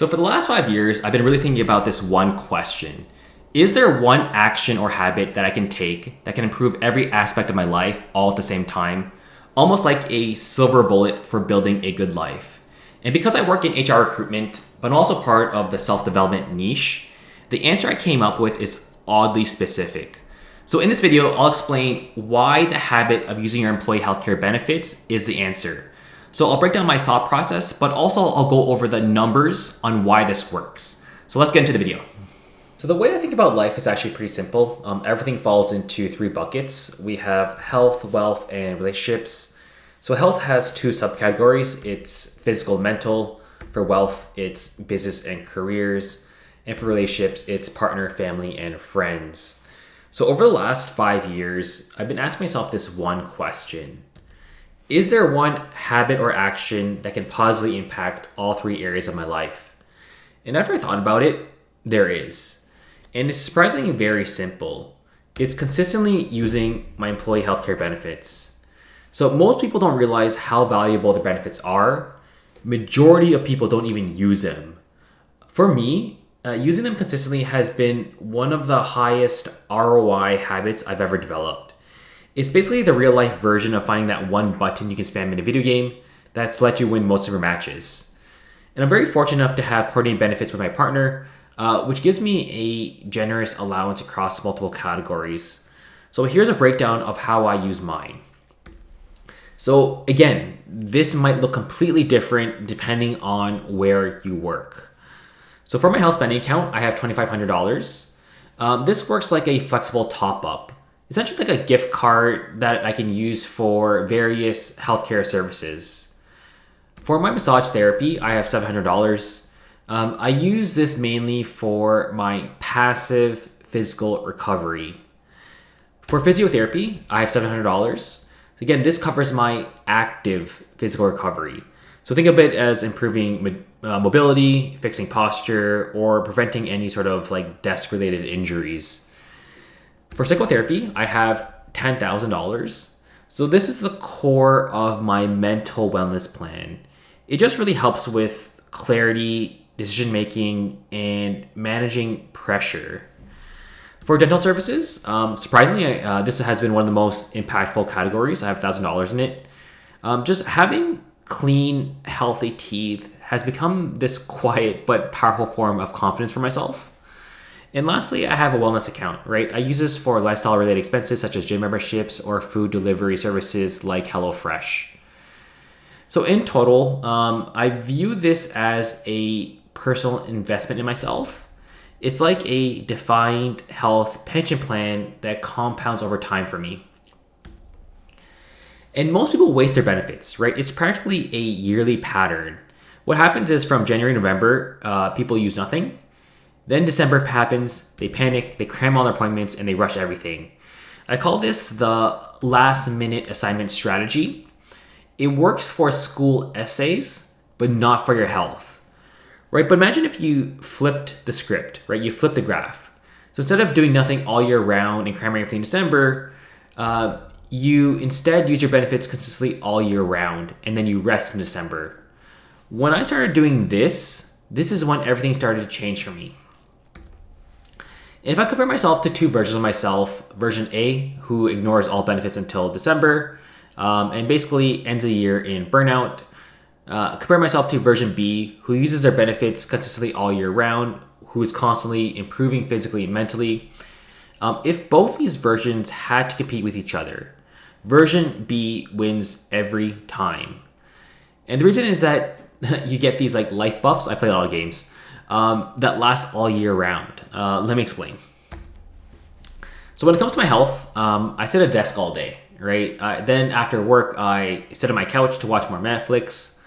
So for the last 5 years, I've been really thinking about this one question. Is there one action or habit that I can take that can improve every aspect of my life all at the same time? Almost like a silver bullet for building a good life. And because I work in HR recruitment, but I'm also part of the self-development niche, the answer I came up with is oddly specific. So in this video, I'll explain why the habit of using your employee healthcare benefits is the answer. So I'll break down my thought process, but also I'll go over the numbers on why this works. So let's get into the video. So the way I think about life is actually pretty simple. Everything falls into three buckets. We have health, wealth, and relationships. So health has two subcategories. It's physical and mental. For wealth, it's business and careers. And for relationships, it's partner, family, and friends. So over the last 5 years, I've been asking myself this one question. Is there one habit or action that can positively impact all three areas of my life? And after I thought about it, there is. And it's surprisingly very simple. It's consistently using my employee healthcare benefits. So most people don't realize how valuable their benefits are. Majority of people don't even use them. For me, using them consistently has been one of the highest ROI habits I've ever developed. It's basically the real life version of finding that one button you can spam in a video game that's let you win most of your matches. And I'm very fortunate enough to have coordinated benefits with my partner, which gives me a generous allowance across multiple categories. So here's a breakdown of how I use mine. So again, this might look completely different depending on where you work. So for my health spending account, I have $2,500. This works like a flexible top up. Essentially like a gift card that I can use for various healthcare services. For my massage therapy, I have $700. I use this mainly for my passive physical recovery. For physiotherapy, I have $700. Again, this covers my active physical recovery. So think of it as improving mobility, fixing posture, or preventing any sort of like desk-related injuries. For psychotherapy, I have $10,000. So this is the core of my mental wellness plan. It just really helps with clarity, decision making, and managing pressure. For dental services, surprisingly, this has been one of the most impactful categories. I have $1,000 in it. Just having clean, healthy teeth has become this quiet but powerful form of confidence for myself. And lastly, I have a wellness account, right? I use this for lifestyle related expenses such as gym memberships or food delivery services like HelloFresh. So in total, I view this as a personal investment in myself. It's like a defined health pension plan that compounds over time for me. And most people waste their benefits, right? It's practically a yearly pattern. What happens is from January to November, people use nothing. Then December happens, they panic, they cram all their appointments, and they rush everything. I call this the last minute assignment strategy. It works for school essays, but not for your health, right? But imagine if you flipped the script, right? You flipped the graph. So instead of doing nothing all year round and cramming everything in December, you instead use your benefits consistently all year round, and then you rest in December. When I started doing this is when everything started to change for me. If I compare myself to two versions of myself, version A, who ignores all benefits until December, and basically ends the year in burnout, compare myself to version B, who uses their benefits consistently all year round, who is constantly improving physically and mentally. If both these versions had to compete with each other, version B wins every time. And the reason is that you get these like life buffs. I play a lot of games. That last all year round. Let me explain. So when it comes to my health, I sit at a desk all day, right? Then after work, I sit on my couch to watch more Netflix.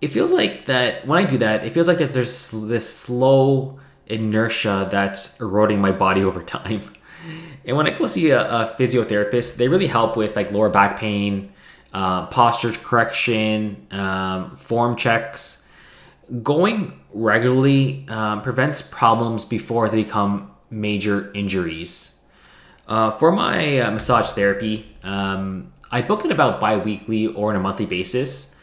It feels like that when I do that, it feels like that there's this slow inertia that's eroding my body over time. And when I go see a physiotherapist, they really help with like lower back pain, posture correction, form checks. Going regularly prevents problems before they become major injuries. For my massage therapy, I book it about bi-weekly or on a monthly basis.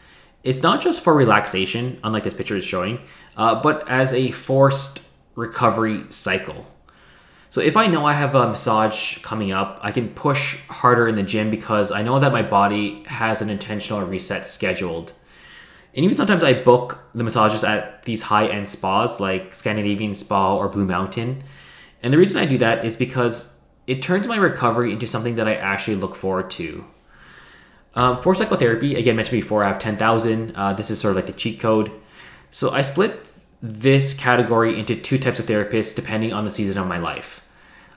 It's not just for relaxation, unlike this picture is showing, but as a forced recovery cycle. So if I know I have a massage coming up, I can push harder in the gym because I know that my body has an intentional reset scheduled. And even sometimes I book the massages at these high-end spas like Scandinavian Spa or Blue Mountain. And the reason I do that is because it turns my recovery into something that I actually look forward to. For psychotherapy, again, mentioned before, I have 10,000. This is sort of like the cheat code. So I split this category into two types of therapists depending on the season of my life.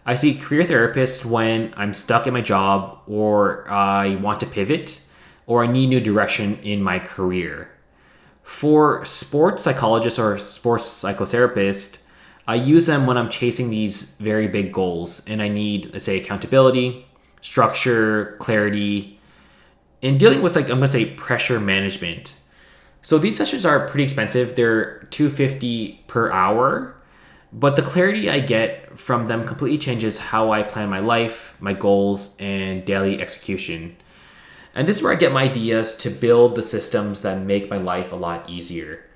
I see career therapists when I'm stuck in my job or I want to pivot or I need new direction in my career. For sports psychologists or sports psychotherapists, I use them when I'm chasing these very big goals and I need, let's say, accountability, structure, clarity, and dealing with I'm gonna say pressure management. So these sessions are pretty expensive. They're $250 per hour, but the clarity I get from them completely changes how I plan my life, my goals, and daily execution. And this is where I get my ideas to build the systems that make my life a lot easier.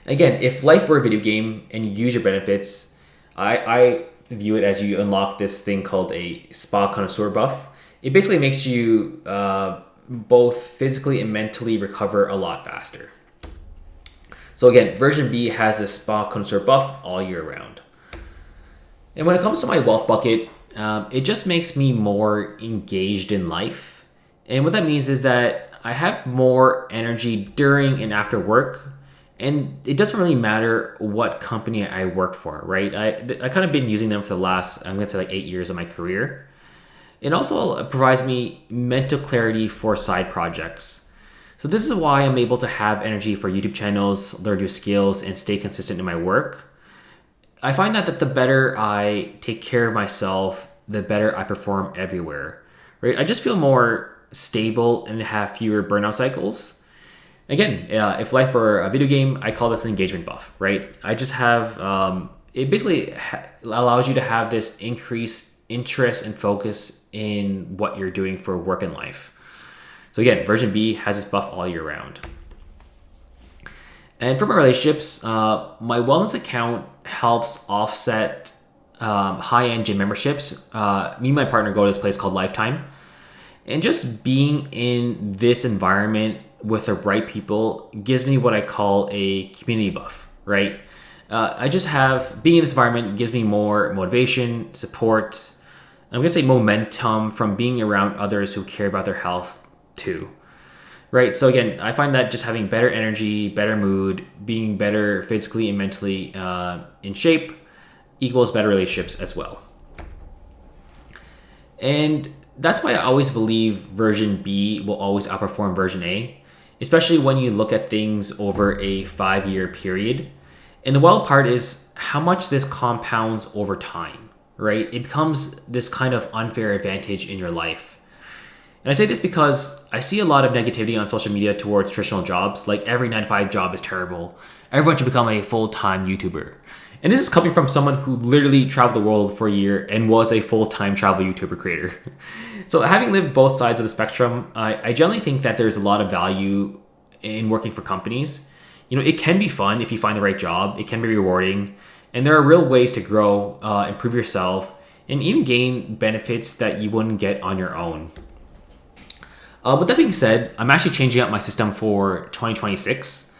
Again, if life were a video game and you use your benefits, I view it as you unlock this thing called a spa connoisseur buff. It basically makes you both physically and mentally recover a lot faster. So again, version B has a spa connoisseur buff all year round. And when it comes to my wealth bucket, it just makes me more engaged in life. And what that means is that I have more energy during and after work. And it doesn't really matter what company I work for, right? I kind of been using them for the last, I'm going to say 8 years of my career. It also provides me mental clarity for side projects. So this is why I'm able to have energy for YouTube channels, learn new skills, and stay consistent in my work. I find that the better I take care of myself, the better I perform everywhere, right? I just feel more stable and have fewer burnout cycles. Again, if life were a video game, I call this an engagement buff, right? I just have, it basically allows you to have this increased interest and focus in what you're doing for work and life. So again, version B has this buff all year round. And for my relationships, my wellness account helps offset high-end gym memberships. Me and my partner go to this place called Lifetime. And just being in this environment with the right people gives me what I call a community buff, right? I just have, being in this environment gives me more motivation, support, I'm gonna say momentum from being around others who care about their health too, right? So again, I find that just having better energy, better mood, being better physically and mentally in shape equals better relationships as well. And that's why I always believe version B will always outperform version A, especially when you look at things over a 5-year period. And the wild part is how much this compounds over time, right? It becomes this kind of unfair advantage in your life. And I say this because I see a lot of negativity on social media towards traditional jobs, like every 9-to-5 job is terrible. Everyone should become a full-time YouTuber. And this is coming from someone who literally traveled the world for a year and was a full-time travel YouTuber creator. So having lived both sides of the spectrum, I generally think that there's a lot of value in working for companies. You know, it can be fun if you find the right job. It can be rewarding. And there are real ways to grow, improve yourself, and even gain benefits that you wouldn't get on your own. With that being said, I'm actually changing up my system for 2026.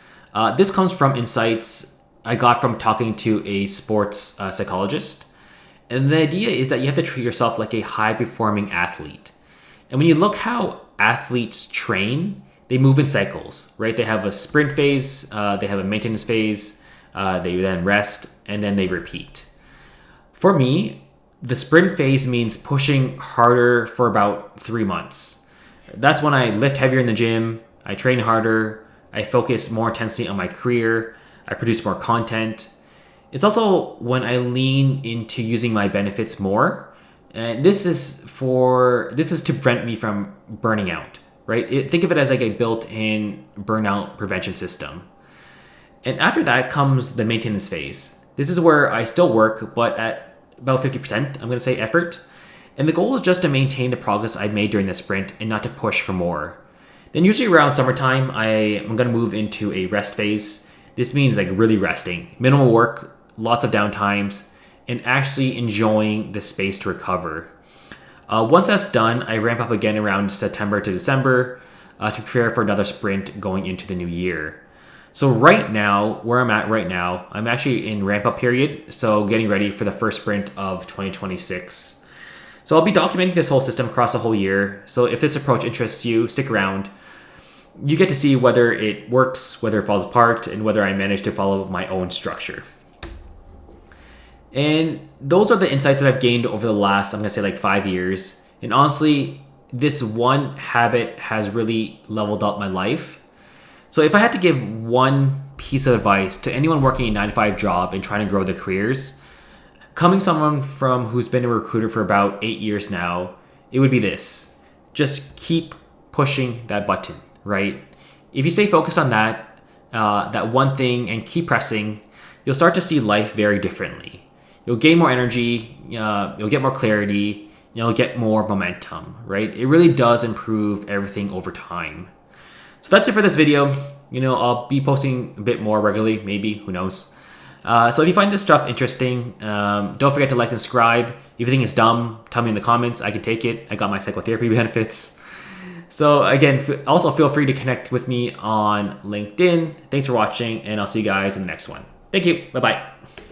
This comes from insights I got from talking to a sports psychologist. And the idea is that you have to treat yourself like a high-performing athlete. And when you look how athletes train, they move in cycles, right? They have a sprint phase, they have a maintenance phase, they then rest, and then they repeat. For me, the sprint phase means pushing harder for about 3 months. That's when I lift heavier in the gym, I train harder, I focus more intensely on my career, I produce more content. It's also when I lean into using my benefits more. And this is to prevent me from burning out, right? Think of it as like a built-in burnout prevention system. And after that comes the maintenance phase. This is where I still work, but at about 50%, I'm gonna say effort. And the goal is just to maintain the progress I made during the sprint and not to push for more. Then usually around summertime, I'm gonna move into a rest phase. This means like really resting, minimal work, lots of downtimes, and actually enjoying the space to recover. Once that's done, I ramp up again around September to December to prepare for another sprint going into the new year. So right now, where I'm at right now, I'm actually in ramp up period, so getting ready for the first sprint of 2026. So I'll be documenting this whole system across the whole year. So if this approach interests you, stick around. You get to see whether it works, whether it falls apart, and whether I manage to follow my own structure. And those are the insights that I've gained over the last, I'm gonna say like 5 years. And honestly, this one habit has really leveled up my life. So if I had to give one piece of advice to anyone working a 9-to-5 job and trying to grow their careers, coming someone from who's been a recruiter for about 8 years now, it would be this. Just keep pushing that button, right? If you stay focused on that one thing and keep pressing, you'll start to see life very differently. You'll gain more energy, you'll get more clarity, you'll get more momentum, right? It really does improve everything over time. So that's it for this video. I'll be posting a bit more regularly, maybe, who knows. So if you find this stuff interesting, don't forget to like and subscribe. If you think it's dumb, tell me in the comments. I can take it. I got my psychotherapy benefits. So again, also feel free to connect with me on LinkedIn. Thanks for watching, and I'll see you guys in the next one. Thank you. Bye-bye.